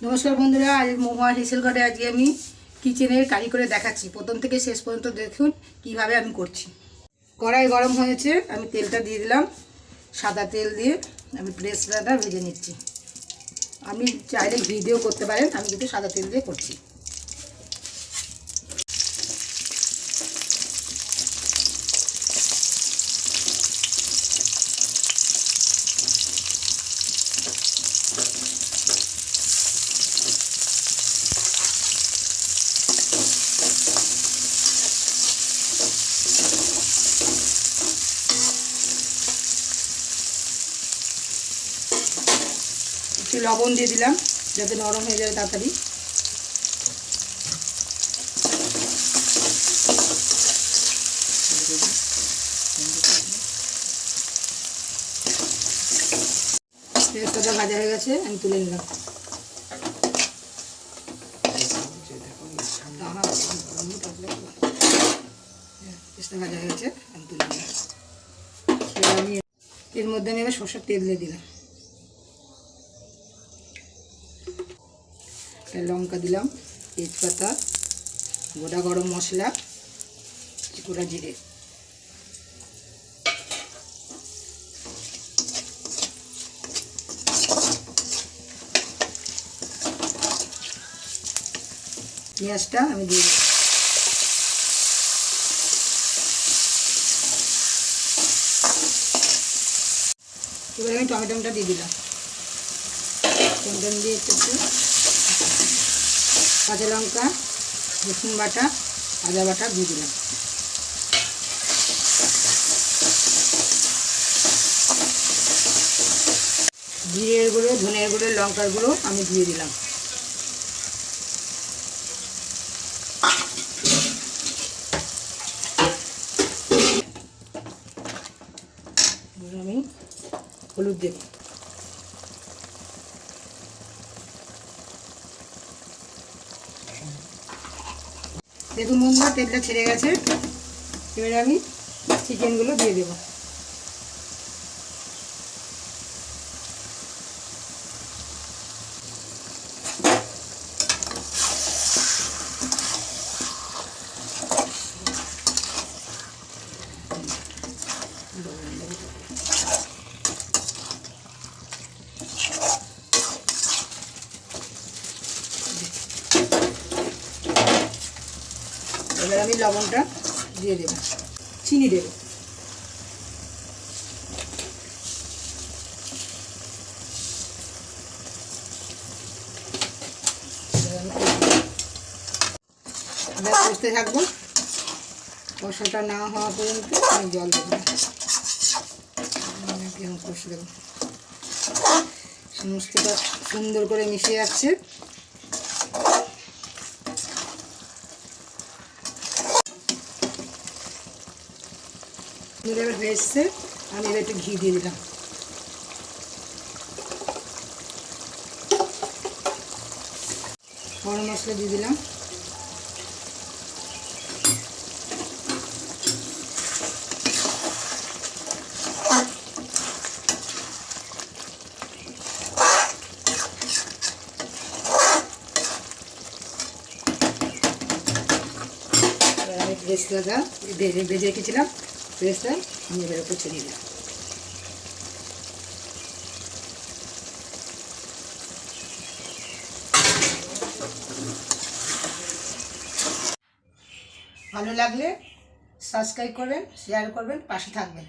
नमस्कार बंधुरा आज मोमो हेसेल घरे आज আমি কিচেনের কারি করে দেখাচ্ছি। প্রথম থেকে শেষ পর্যন্ত দেখুন কিভাবে আমি করছি। কড়াই গরম হয়েছে, আমি তেলটা দিয়ে দিলাম। সাদা তেল দিয়ে আমি প্রেসটা ভেজে নিচ্ছি। আপনি চাইলে ঘি দিয়েও করতে পারেন, আমি কিন্তু সাদা তেল দিয়ে করছি। একটু লবণ দিয়ে দিলাম যাতে নরম হয়ে যায় তাড়াতাড়ি। পেঁয়াজটা ভাজা হয়ে গেছে, আমি তুলে নিলাম। পেঁয়াজটা ভাজা হয়ে গেছে, আমি তুলে নিলাম। এবার আমি এর মধ্যে আমি এবার সরষের তেল দিয়ে দিলাম। লঙ্কা দিলাম, তেজপাতা, গোটা গরম মশলা, গোটা জিরে, পেঁয়াজটা আমি দিয়ে দিলাম। এবার আমি টমেটোটা দিয়ে দিলাম। টমেটো দিয়ে একটু কাঁচা লঙ্কা, রসুন বাটা, আদা বাটা দিয়ে দিলাম। জিরের গুঁড়ো, ধনের গুঁড়ো, লঙ্কার গুঁড়ো আমি দিয়ে দিলাম। আমি হলুদ দেব। দেখুন বন্ধুরা, তেলটা ছেড়ে গেছে। এবারে আমি চিকেনগুলো দিয়ে দেব। এবার আমি লবণটা দিয়ে দেব, চিনি দেব। কষতে থাকবো, কষাটা না হওয়া পর্যন্ত আমি জল দেবো। কষে দেবো, সমস্তটা সুন্দর করে মিশে যাচ্ছে। এবার ভেজছে, আমি এবার একটু ঘি দিয়ে দিলাম। গরম মশলা দিয়ে দিলাম। আমি পেস্টটা ভেজে রেখেছিলাম, পেস্টটা আমি এবার উপর ছড়িয়ে দিলাম। ভালো লাগলে সাবস্ক্রাইব করবেন, শেয়ার করবেন, পাশে থাকবেন।